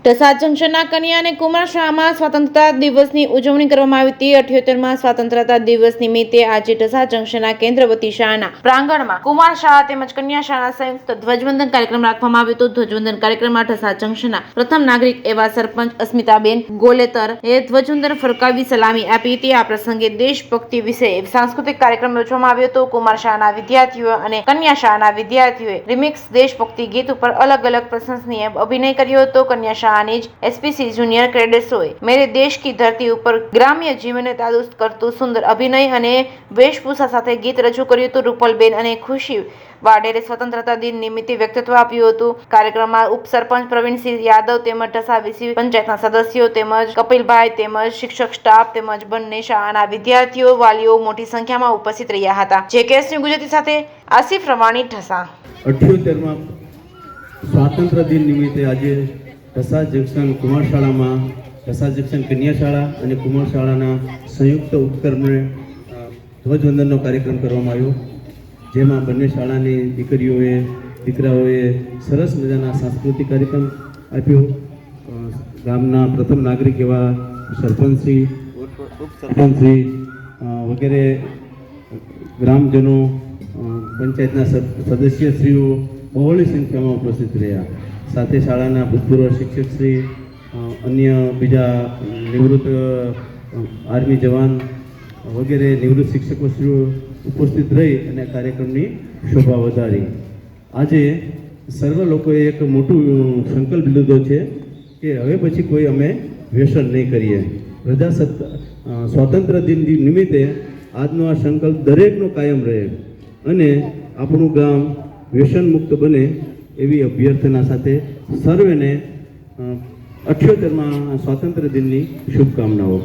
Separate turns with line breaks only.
ઢસા જંકશનના કન્યા અને કુમાર શાળામાં સ્વતંત્રતા દિવસની ઉજવણી કરવામાં આવી હતી। 78માં સ્વતંત્રતા દિવસ નિમિત્તે આજે ઢસા જંકશનના કેન્દ્રવતી શાળાના પ્રાંગણમાં કુમાર શાળા તેમજ કન્યા શાળાના સંયુક્ત ધ્વજવંદન કાર્યક્રમ રાખવામાં આવ્યો હતો। ધ્વજવંદન કાર્યક્રમમાં ઢસા જંકશનના પ્રથમ નાગરિક એવા સરપંચ અસ્મિતાબેન ગોલેતર એ ધ્વજવંદન ફરકાવી સલામી આપી હતી। આ પ્રસંગે દેશભક્તિ વિશે સાંસ્કૃતિક કાર્યક્રમ યોજવામાં આવ્યો હતો। કુમાર શાળાના વિદ્યાર્થીઓ અને કન્યા શાળાના વિદ્યાર્થીઓએ રિમિક્સ દેશભક્તિ ગીત ઉપર અલગ અલગ પ્રશંસનીય અભિનય કર્યો હતો। કન્યા શાળાની एसपीसी जूनियर कैडेट्सोए मेरे देश की धरती ऊपर ग्राम्य जीवन तादुरुस्त करतु सुंदर अभिनय અને વેશભૂષા સાથે ગીત રજૂ કર્યું હતું। રૂપલબેન અને ખુશી વાડેરે સ્વતંત્રતા દિન નિમિત્તે વ્યક્તિત્વ આપ્યું હતું। કાર્યક્રમમાં ઉપસરપંચ પ્રવીણસિંહ યાદવ તેમજ ઢસા વીસી પંચાયતના સદસ્યો તેમજ કપિલભાઈ તેમજ શિક્ષક સ્ટાફ તેમજ બંને શાળાના વિદ્યાર્થીઓ વાલીઓ મોટી સંખ્યામાં ઉપસ્થિત રહ્યા હતા। જેકેએસ ન્યૂઝ ગુજરાતી સાથે આસિફ રવાણી ઢસા।
78માં સ્વાતંત્ર્ય દિન નિમિત્તે આજે ઢસા જંકશન કુમાર શાળામાં ઢસા જંકશન કન્યા શાળા અને કુમાર શાળાના સંયુક્ત ઉપક્રમે ધ્વજવંદનનો કાર્યક્રમ કરવામાં આવ્યો, જેમાં બંને શાળાની દીકરીઓએ દીકરાઓએ સરસ મજાના સાંસ્કૃતિક કાર્યક્રમ આપ્યો। ગામના પ્રથમ નાગરિક એવા સરપંચશ્રી ઉપસરપંચશ્રી વગેરે ગ્રામજનો પંચાયતના સદસ્યશ્રીઓ બહોળી સંખ્યામાં ઉપસ્થિત રહ્યા। સાથે શાળાના ભૂતપૂર્વ શિક્ષકશ્રી અન્ય બીજા નિવૃત્ત આર્મી જવાન વગેરે નિવૃત્ત શિક્ષકોશ્રીઓ ઉપસ્થિત રહી અને કાર્યક્રમની શોભા વધારી। આજે સર્વ લોકોએ એક મોટું સંકલ્પ લીધો છે કે હવે પછી કોઈ અમે વ્યસન નહીં કરીએ। સ્વાતંત્ર્ય દિન નિમિત્તે આજનો આ સંકલ્પ દરેકનો કાયમ રહે અને આપણું ગામ વ્યસન મુક્ત બને એવી અભ્યર્થના સાથે સર્વેને 78માં સ્વાતંત્ર્ય દિનની શુભકામનાઓ।